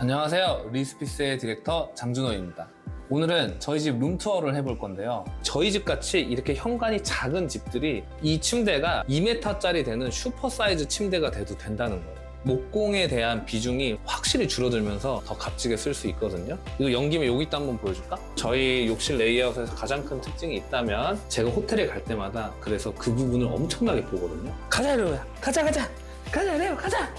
안녕하세요. 리스피스의 디렉터 장준호입니다. 오늘은 저희 집 룸투어를 해볼 건데요. 저희 집 같이 이렇게 현관이 작은 집들이 이 침대가 2m짜리 되는 슈퍼 사이즈 침대가 돼도 된다는 거예요. 목공에 대한 비중이 확실히 줄어들면서 더 값지게 쓸 수 있거든요. 이거 연김에 여기 있다 한번 보여줄까? 저희 욕실 레이아웃에서 가장 큰 특징이 있다면 제가 호텔에 갈 때마다 그래서 그 부분을 엄청나게 보거든요. 가자 레오야, 가자 레오, 가자.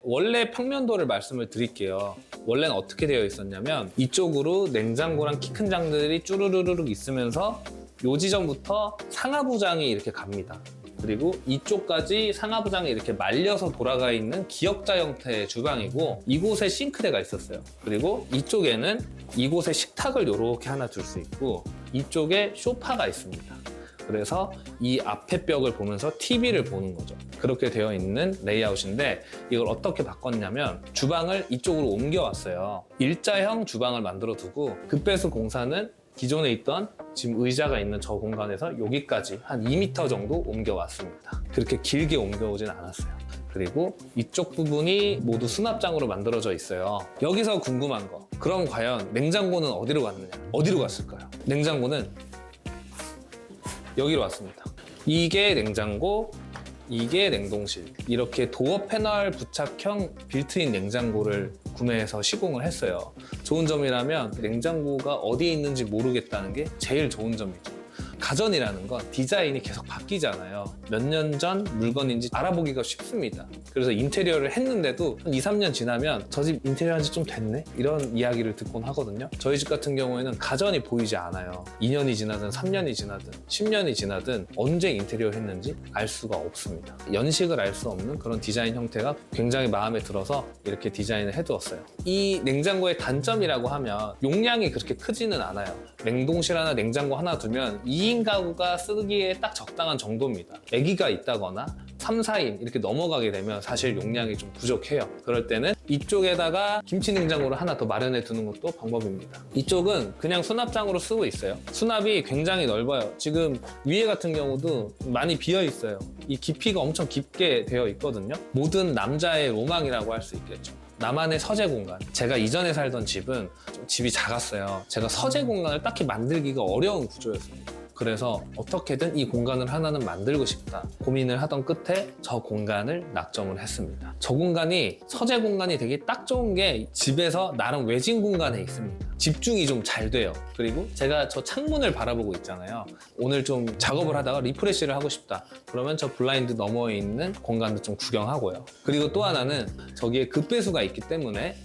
원래 평면도를 말씀을 드릴게요. 원래는 어떻게 되어 있었냐면 이쪽으로 냉장고랑 키 큰 장들이 쭈루루룩 있으면서 요 지점부터 상하부장이 이렇게 갑니다. 그리고 이쪽까지 상하부장이 이렇게 말려서 돌아가 있는 기역자 형태의 주방이고 이곳에 싱크대가 있었어요. 그리고 이쪽에는 이곳에 식탁을 이렇게 하나 둘 수 있고 이쪽에 소파가 있습니다. 그래서 이 앞에 벽을 보면서 TV를 보는 거죠. 그렇게 되어 있는 레이아웃인데 이걸 어떻게 바꿨냐면 주방을 이쪽으로 옮겨왔어요. 일자형 주방을 만들어 두고 급배수 공사는 기존에 있던 지금 의자가 있는 저 공간에서 여기까지 한 2m 정도 옮겨왔습니다. 그렇게 길게 옮겨오진 않았어요. 그리고 이쪽 부분이 모두 수납장으로 만들어져 있어요. 여기서 궁금한 거. 그럼 과연 냉장고는 어디로 갔느냐? 어디로 갔을까요? 냉장고는 여기로 왔습니다. 이게 냉장고, 이게 냉동실. 이렇게 도어 패널 부착형 빌트인 냉장고를 구매해서 시공을 했어요. 좋은 점이라면 냉장고가 어디에 있는지 모르겠다는 게 제일 좋은 점이죠. 가전이라는 건 디자인이 계속 바뀌잖아요. 몇 년 전 물건인지 알아보기가 쉽습니다. 그래서 인테리어를 했는데도 한 2, 3년 지나면 저 집 인테리어 한 지 좀 됐네? 이런 이야기를 듣곤 하거든요. 저희 집 같은 경우에는 가전이 보이지 않아요. 2년이 지나든 3년이 지나든 10년이 지나든 언제 인테리어 했는지 알 수가 없습니다. 연식을 알 수 없는 그런 디자인 형태가 굉장히 마음에 들어서 이렇게 디자인을 해두었어요. 이 냉장고의 단점이라고 하면 용량이 그렇게 크지는 않아요. 냉동실 하나, 냉장고 하나 두면 2인 가구가 쓰기에 딱 적당한 정도입니다. 아기가 있다거나 3, 4인 이렇게 넘어가게 되면 사실 용량이 좀 부족해요. 그럴 때는 이쪽에다가 김치 냉장고를 하나 더 마련해 두는 것도 방법입니다. 이쪽은 그냥 수납장으로 쓰고 있어요. 수납이 굉장히 넓어요. 지금 위에 같은 경우도 많이 비어 있어요. 이 깊이가 엄청 깊게 되어 있거든요. 모든 남자의 로망이라고 할 수 있겠죠. 나만의 서재 공간. 제가 이전에 살던 집은 좀 집이 작았어요. 제가 서재 공간을 딱히 만들기가 어려운 구조였습니다. 그래서 어떻게든 이 공간을 하나는 만들고 싶다 고민을 하던 끝에 저 공간을 낙점을 했습니다. 저 공간이 서재 공간이 되게 딱 좋은 게 집에서 나름 외진 공간에 있습니다. 집중이 좀 잘 돼요. 그리고 제가 저 창문을 바라보고 있잖아요. 오늘 좀 작업을 하다가 리프레시를 하고 싶다. 그러면 저 블라인드 너머에 있는 공간도 좀 구경하고요. 그리고 또 하나는 저기에 급배수가 있기 때문에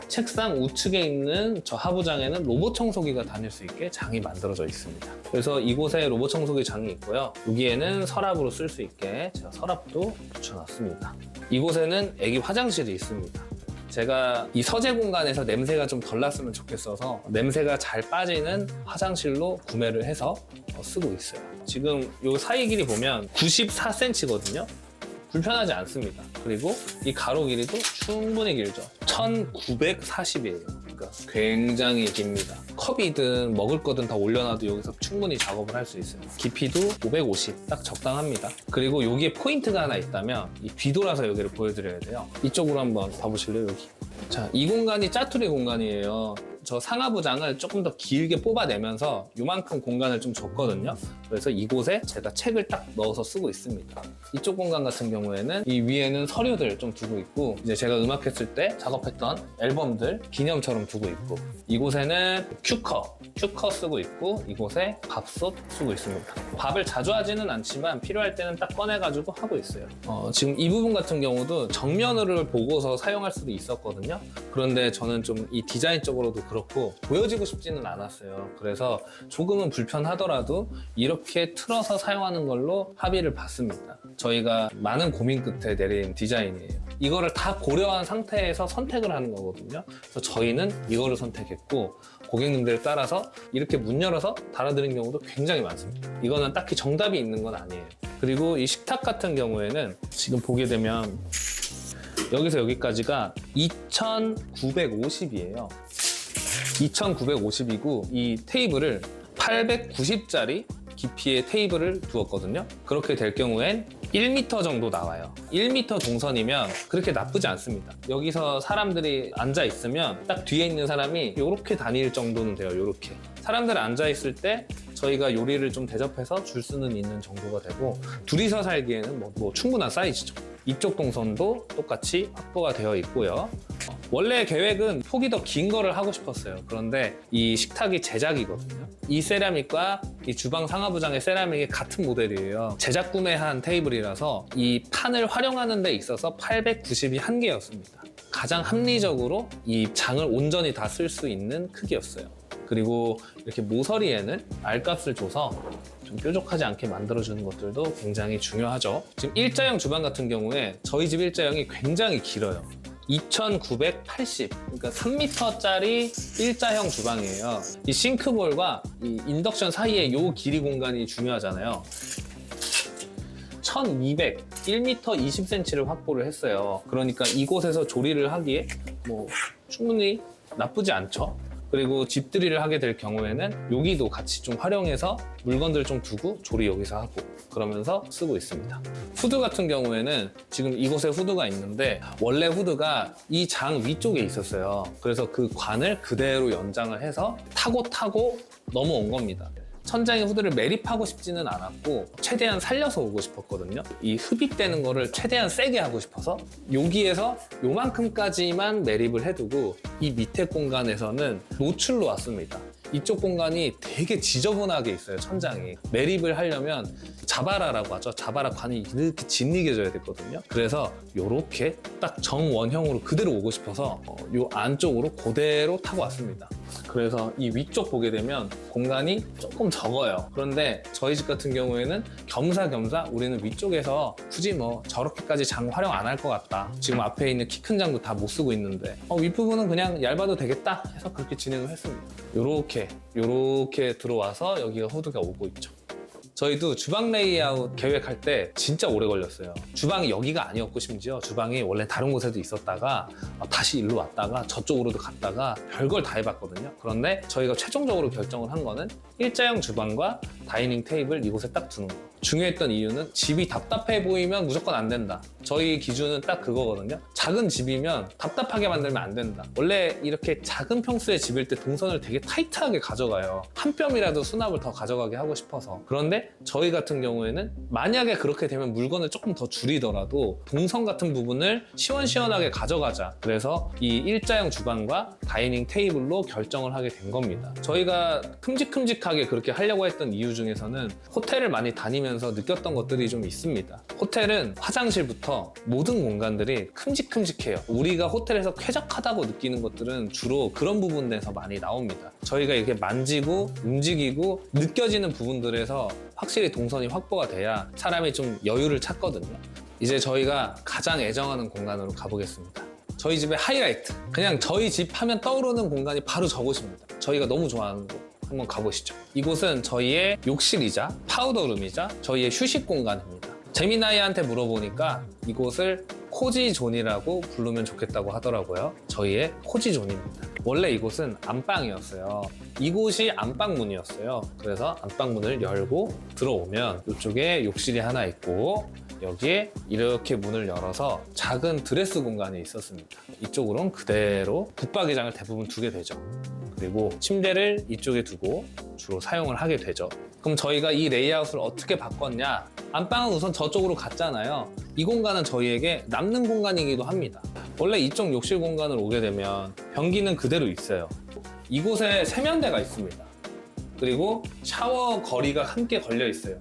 책상 우측에 있는 저 하부장에는 로봇 청소기가 다닐 수 있게 장이 만들어져 있습니다. 그래서 이곳에 로봇 청소기 장이 있고요. 여기에는 서랍으로 쓸 수 있게 제가 서랍도 붙여놨습니다. 이곳에는 애기 화장실이 있습니다. 제가 이 서재 공간에서 냄새가 좀 덜 났으면 좋겠어서 냄새가 잘 빠지는 화장실로 구매를 해서 쓰고 있어요. 지금 이 사이 길이 보면 94cm거든요. 불편하지 않습니다. 그리고 이 가로 길이도 충분히 길죠. 1940이에요. 그러니까 굉장히 깁니다. 컵이든 먹을 거든 다 올려놔도 여기서 충분히 작업을 할 수 있어요. 깊이도 550, 딱 적당합니다. 그리고 여기에 포인트가 하나 있다면 이 뒤돌아서 여기를 보여드려야 돼요. 이쪽으로 한번 봐보실래요? 여기. 자, 이 공간이 짜투리 공간이에요. 저 상하부장을 조금 더 길게 뽑아내면서 이만큼 공간을 좀 줬거든요. 그래서 이곳에 제가 책을 딱 넣어서 쓰고 있습니다. 이쪽 공간 같은 경우에는 이 위에는 서류들 좀 두고 있고 이제 제가 음악했을 때 작업했던 앨범들 기념처럼 두고 있고 이곳에는 큐커 쓰고 있고 이곳에 밥솥 쓰고 있습니다. 밥을 자주 하지는 않지만 필요할 때는 딱 꺼내가지고 하고 있어요. 지금 이 부분 같은 경우도 정면을 보고서 사용할 수도 있었거든요. 그런데 저는 좀 이 디자인적으로도 그렇고 보여지고 싶지는 않았어요. 그래서 조금은 불편하더라도 이렇게 틀어서 사용하는 걸로 합의를 봤습니다. 저희가 많은 고민 끝에 내린 디자인이에요. 이거를 다 고려한 상태에서 선택을 하는 거거든요. 그래서 저희는 이거를 선택했고 고객님들에 따라서 이렇게 문 열어서 달아드린 경우도 굉장히 많습니다. 이거는 딱히 정답이 있는 건 아니에요. 그리고 이 식탁 같은 경우에는 지금 보게 되면 여기서 여기까지가 2950이에요. 2950이고 이 테이블을 890짜리 깊이의 테이블을 두었거든요. 그렇게 될 경우엔 1m 정도 나와요. 1m 동선이면 그렇게 나쁘지 않습니다. 여기서 사람들이 앉아 있으면 딱 뒤에 있는 사람이 이렇게 다닐 정도는 돼요. 이렇게. 사람들 앉아 있을 때 저희가 요리를 좀 대접해서 줄 수는 있는 정도가 되고, 둘이서 살기에는 뭐 충분한 사이즈죠. 이쪽 동선도 똑같이 확보가 되어 있고요. 원래 계획은 폭이 더 긴 거를 하고 싶었어요. 그런데 이 식탁이 제작이거든요. 이 세라믹과 이 주방 상하부장의 세라믹이 같은 모델이에요. 제작 구매한 테이블이라서 이 판을 활용하는 데 있어서 890이 한계였습니다. 가장 합리적으로 이 장을 온전히 다 쓸 수 있는 크기였어요. 그리고 이렇게 모서리에는 알값을 줘서 좀 뾰족하지 않게 만들어주는 것들도 굉장히 중요하죠. 지금 일자형 주방 같은 경우에 저희 집 일자형이 굉장히 길어요. 2980, 그러니까 3m짜리 일자형 주방이에요. 이 싱크볼과 이 인덕션 사이에 이 길이 공간이 중요하잖아요. 1200, 1m 20cm를 확보를 했어요. 그러니까 이곳에서 조리를 하기에 뭐 충분히 나쁘지 않죠. 그리고 집들이를 하게 될 경우에는 여기도 같이 좀 활용해서 물건들 좀 두고 조리 여기서 하고 그러면서 쓰고 있습니다. 후드 같은 경우에는 지금 이곳에 후드가 있는데 원래 후드가 이 장 위쪽에 있었어요. 그래서 그 관을 그대로 연장을 해서 타고 넘어온 겁니다. 천장에 후드를 매립하고 싶지는 않았고 최대한 살려서 오고 싶었거든요. 이 흡입되는 거를 최대한 세게 하고 싶어서 여기에서 요만큼까지만 매립을 해두고 이 밑에 공간에서는 노출로 왔습니다. 이쪽 공간이 되게 지저분하게 있어요, 천장이. 매립을 하려면 자바라라고 하죠. 자바라 관이 이렇게 짓이겨져야 되거든요. 그래서 이렇게 딱 정원형으로 그대로 오고 싶어서 이 안쪽으로 그대로 타고 왔습니다. 그래서 이 위쪽 보게 되면 공간이 조금 적어요. 그런데 저희 집 같은 경우에는 겸사겸사 우리는 위쪽에서 굳이 뭐 저렇게까지 장 활용 안 할 것 같다. 지금 앞에 있는 키 큰 장도 다 못 쓰고 있는데 윗부분은 그냥 얇아도 되겠다 해서 그렇게 진행을 했습니다. 요렇게 들어와서 여기가 후드가 오고 있죠. 저희도 주방 레이아웃 계획할 때 진짜 오래 걸렸어요. 주방이 여기가 아니었고 심지어 주방이 원래 다른 곳에도 있었다가 다시 일로 왔다가 저쪽으로도 갔다가 별걸 다 해봤거든요. 그런데 저희가 최종적으로 결정을 한 거는 일자형 주방과 다이닝 테이블 이곳에 딱 두는 거. 중요했던 이유는 집이 답답해 보이면 무조건 안 된다. 저희 기준은 딱 그거거든요. 작은 집이면 답답하게 만들면 안 된다. 원래 이렇게 작은 평수의 집일 때 동선을 되게 타이트하게 가져가요. 한 뼘이라도 수납을 더 가져가게 하고 싶어서. 그런데 저희 같은 경우에는 만약에 그렇게 되면 물건을 조금 더 줄이더라도 동선 같은 부분을 시원시원하게 가져가자. 그래서 이 일자형 주방과 다이닝 테이블로 결정을 하게 된 겁니다. 저희가 큼직큼직하게 그렇게 하려고 했던 이유 중에서는 호텔을 많이 다니면서 느꼈던 것들이 좀 있습니다. 호텔은 화장실부터 모든 공간들이 큼직큼직해요. 우리가 호텔에서 쾌적하다고 느끼는 것들은 주로 그런 부분에서 많이 나옵니다. 저희가 이렇게 만지고 움직이고 느껴지는 부분들에서 확실히 동선이 확보가 돼야 사람이 좀 여유를 찾거든요. 이제 저희가 가장 애정하는 공간으로 가보겠습니다. 저희 집의 하이라이트. 그냥 저희 집 하면 떠오르는 공간이 바로 저곳입니다. 저희가 너무 좋아하는 곳. 한번 가보시죠. 이곳은 저희의 욕실이자 파우더룸이자 저희의 휴식 공간입니다. 재미나이한테 물어보니까 이곳을 코지존이라고 부르면 좋겠다고 하더라고요. 저희의 코지존입니다. 원래 이곳은 안방이었어요. 이곳이 안방문이었어요. 그래서 안방문을 열고 들어오면 이쪽에 욕실이 하나 있고 여기에 이렇게 문을 열어서 작은 드레스 공간이 있었습니다. 이쪽으로는 그대로 붙박이장을 대부분 두게 되죠. 그리고 침대를 이쪽에 두고 주로 사용을 하게 되죠. 그럼 저희가 이 레이아웃을 어떻게 바꿨냐? 안방은 우선 저쪽으로 갔잖아요. 이 공간은 저희에게 남는 공간이기도 합니다. 원래 이쪽 욕실 공간을 오게 되면 변기는 그대로 있어요. 이곳에 세면대가 있습니다. 그리고 샤워 거리가 함께 걸려 있어요.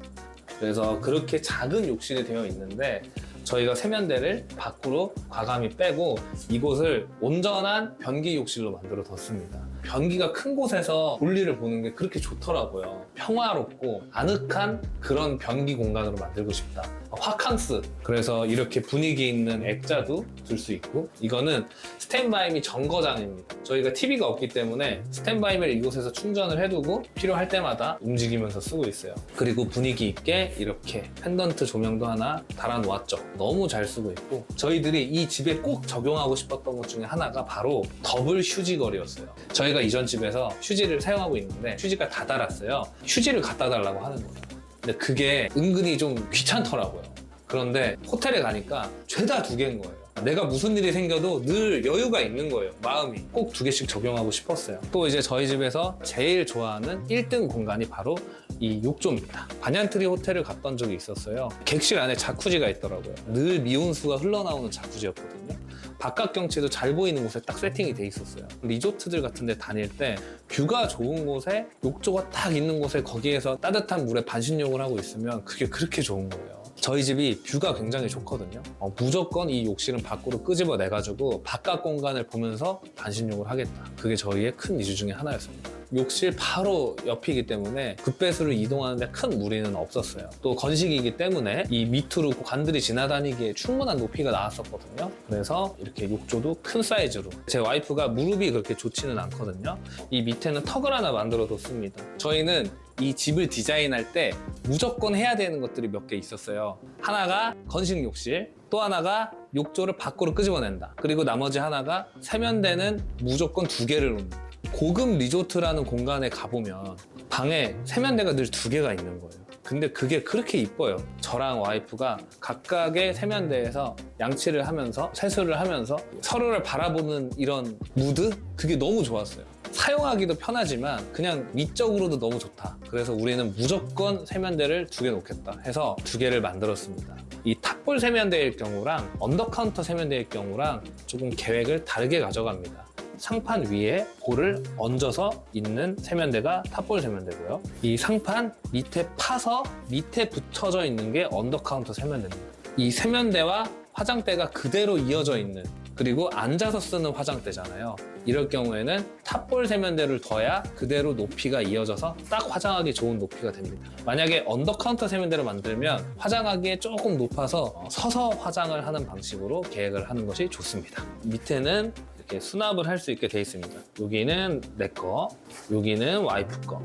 그래서 그렇게 작은 욕실이 되어 있는데 저희가 세면대를 밖으로 과감히 빼고 이곳을 온전한 변기 욕실로 만들어 뒀습니다. 변기가 큰 곳에서 볼일을 보는 게 그렇게 좋더라고요. 평화롭고 아늑한 그런 변기 공간으로 만들고 싶다. 화캉스. 그래서 이렇게 분위기 있는 액자도 둘 수 있고 이거는 스탠바이미 정거장입니다. 저희가 TV가 없기 때문에 스탠바이미를 이곳에서 충전을 해두고 필요할 때마다 움직이면서 쓰고 있어요. 그리고 분위기 있게 이렇게 펜던트 조명도 하나 달아놓았죠. 너무 잘 쓰고 있고 저희들이 이 집에 꼭 적용하고 싶었던 것 중에 하나가 바로 더블 휴지거리였어요. 저희가 이전 집에서 휴지를 사용하고 있는데 휴지가 다 닳았어요. 휴지를 갖다 달라고 하는 거예요. 근데 그게 은근히 좀 귀찮더라고요. 그런데 호텔에 가니까 죄다 2개인 거예요. 내가 무슨 일이 생겨도 늘 여유가 있는 거예요. 마음이. 꼭 2개씩 적용하고 싶었어요. 또 이제 저희 집에서 제일 좋아하는 1등 공간이 바로 이 욕조입니다. 반얀트리 호텔을 갔던 적이 있었어요. 객실 안에 자쿠지가 있더라고요. 늘 미온수가 흘러나오는 자쿠지였거든요. 바깥 경치도 잘 보이는 곳에 딱 세팅이 돼 있었어요. 리조트들 같은 데 다닐 때 뷰가 좋은 곳에 욕조가 딱 있는 곳에 거기에서 따뜻한 물에 반신욕을 하고 있으면 그게 그렇게 좋은 거예요. 저희 집이 뷰가 굉장히 좋거든요. 무조건 이 욕실은 밖으로 끄집어내가지고 바깥 공간을 보면서 반신욕을 하겠다. 그게 저희의 큰 이유 중에 하나였습니다. 욕실 바로 옆이기 때문에 급배수를 이동하는데 큰 무리는 없었어요. 또 건식이기 때문에 이 밑으로 관들이 지나다니기에 충분한 높이가 나왔었거든요. 그래서 이렇게 욕조도 큰 사이즈로. 제 와이프가 무릎이 그렇게 좋지는 않거든요. 이 밑에는 턱을 하나 만들어뒀습니다. 저희는 이 집을 디자인할 때 무조건 해야 되는 것들이 몇 개 있었어요. 하나가 건식 욕실, 또 하나가 욕조를 밖으로 끄집어낸다. 그리고 나머지 하나가 세면대는 무조건 2개를 놓는다. 고급 리조트라는 공간에 가보면 방에 세면대가 늘 2개가 있는 거예요. 근데 그게 그렇게 이뻐요. 저랑 와이프가 각각의 세면대에서 양치를 하면서 세수를 하면서 서로를 바라보는 이런 무드? 그게 너무 좋았어요. 사용하기도 편하지만 그냥 미적으로도 너무 좋다. 그래서 우리는 무조건 세면대를 2개 놓겠다 해서 2개를 만들었습니다. 이 탑볼 세면대일 경우랑 언더카운터 세면대일 경우랑 조금 계획을 다르게 가져갑니다. 상판 위에 볼을 얹어서 있는 세면대가 탑볼 세면대고요. 이 상판 밑에 파서 밑에 붙여져 있는 게 언더카운터 세면대입니다. 이 세면대와 화장대가 그대로 이어져 있는, 그리고 앉아서 쓰는 화장대잖아요. 이럴 경우에는 탑볼 세면대를 둬야 그대로 높이가 이어져서 딱 화장하기 좋은 높이가 됩니다. 만약에 언더카운터 세면대를 만들면 화장하기에 조금 높아서 서서 화장을 하는 방식으로 계획을 하는 것이 좋습니다. 밑에는 이렇게 수납을 할 수 있게 돼 있습니다. 여기는 내 거, 여기는 와이프 거.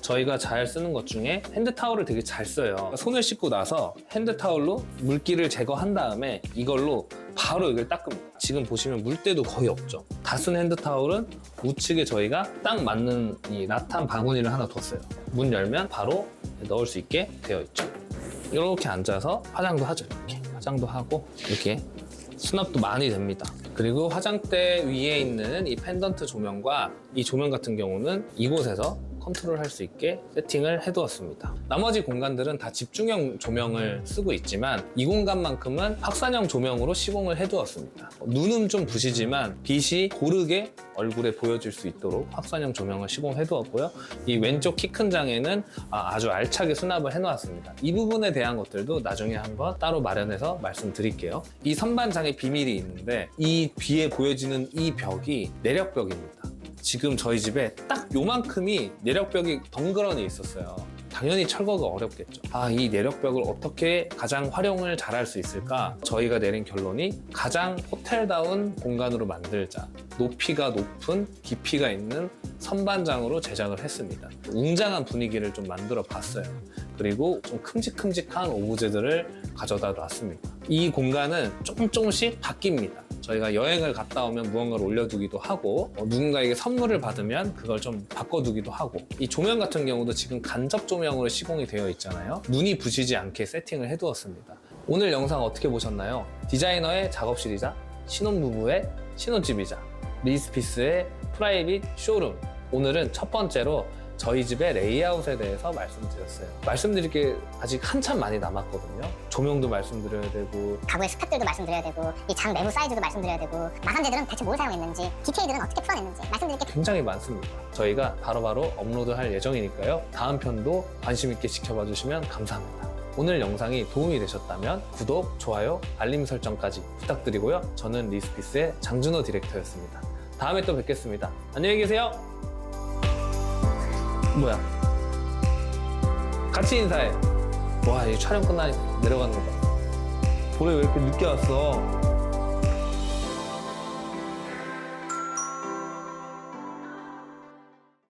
저희가 잘 쓰는 것 중에 핸드타올을 되게 잘 써요. 손을 씻고 나서 핸드타올로 물기를 제거한 다음에 이걸로 바로 이걸 닦습니다. 지금 보시면 물때도 거의 없죠. 다 쓴 핸드타올은 우측에 저희가 딱 맞는 이 라탄 바구니를 하나 뒀어요. 문 열면 바로 넣을 수 있게 되어 있죠. 이렇게 앉아서 화장도 하죠. 이렇게 화장도 하고 이렇게 수납도 많이 됩니다. 그리고 화장대 위에 있는 이 펜던트 조명과 이 조명 같은 경우는 이곳에서 컨트롤할 수 있게 세팅을 해두었습니다. 나머지 공간들은 다 집중형 조명을 쓰고 있지만 이 공간만큼은 확산형 조명으로 시공을 해두었습니다. 눈은 좀 부시지만 빛이 고르게 얼굴에 보여질 수 있도록 확산형 조명을 시공해두었고요. 이 왼쪽 키 큰 장에는 아주 알차게 수납을 해놓았습니다. 이 부분에 대한 것들도 나중에 한번 따로 마련해서 말씀드릴게요. 이 선반장에 비밀이 있는데 이 뒤에 보여지는 이 벽이 내력벽입니다. 지금 저희 집에 딱 요만큼이 내력벽이 덩그러니 있었어요. 당연히 철거가 어렵겠죠. 이 내력벽을 어떻게 가장 활용을 잘할 수 있을까? 저희가 내린 결론이 가장 호텔다운 공간으로 만들자. 높이가 높은 깊이가 있는 선반장으로 제작을 했습니다. 웅장한 분위기를 좀 만들어 봤어요. 그리고 좀 큼직큼직한 오브제들을 가져다 놨습니다. 이 공간은 조금씩 바뀝니다. 저희가 여행을 갔다 오면 무언가를 올려두기도 하고 누군가에게 선물을 받으면 그걸 좀 바꿔두기도 하고, 이 조명 같은 경우도 지금 간접 조명으로 시공이 되어 있잖아요. 눈이 부시지 않게 세팅을 해두었습니다. 오늘 영상 어떻게 보셨나요? 디자이너의 작업실이자 신혼부부의 신혼집이자 리스피스의 프라이빗 쇼룸. 오늘은 첫 번째로 저희 집의 레이아웃에 대해서 말씀드렸어요. 말씀드릴 게 아직 한참 많이 남았거든요. 조명도 말씀드려야 되고, 가구의 스펙들도 말씀드려야 되고, 이 장 내부 사이즈도 말씀드려야 되고, 마감재들은 대체 뭘 사용했는지, 디테일들은 어떻게 풀어냈는지 말씀드릴 게 굉장히 많습니다. 저희가 바로바로 업로드할 예정이니까요. 다음 편도 관심 있게 지켜봐 주시면 감사합니다. 오늘 영상이 도움이 되셨다면 구독, 좋아요, 알림 설정까지 부탁드리고요. 저는 리스피스의 장준호 디렉터였습니다. 다음에 또 뵙겠습니다. 안녕히 계세요. 뭐야? 같이 인사해. 와, 이 촬영 끝나니 내려가는 거 봐. 볼에 왜 이렇게 늦게 왔어?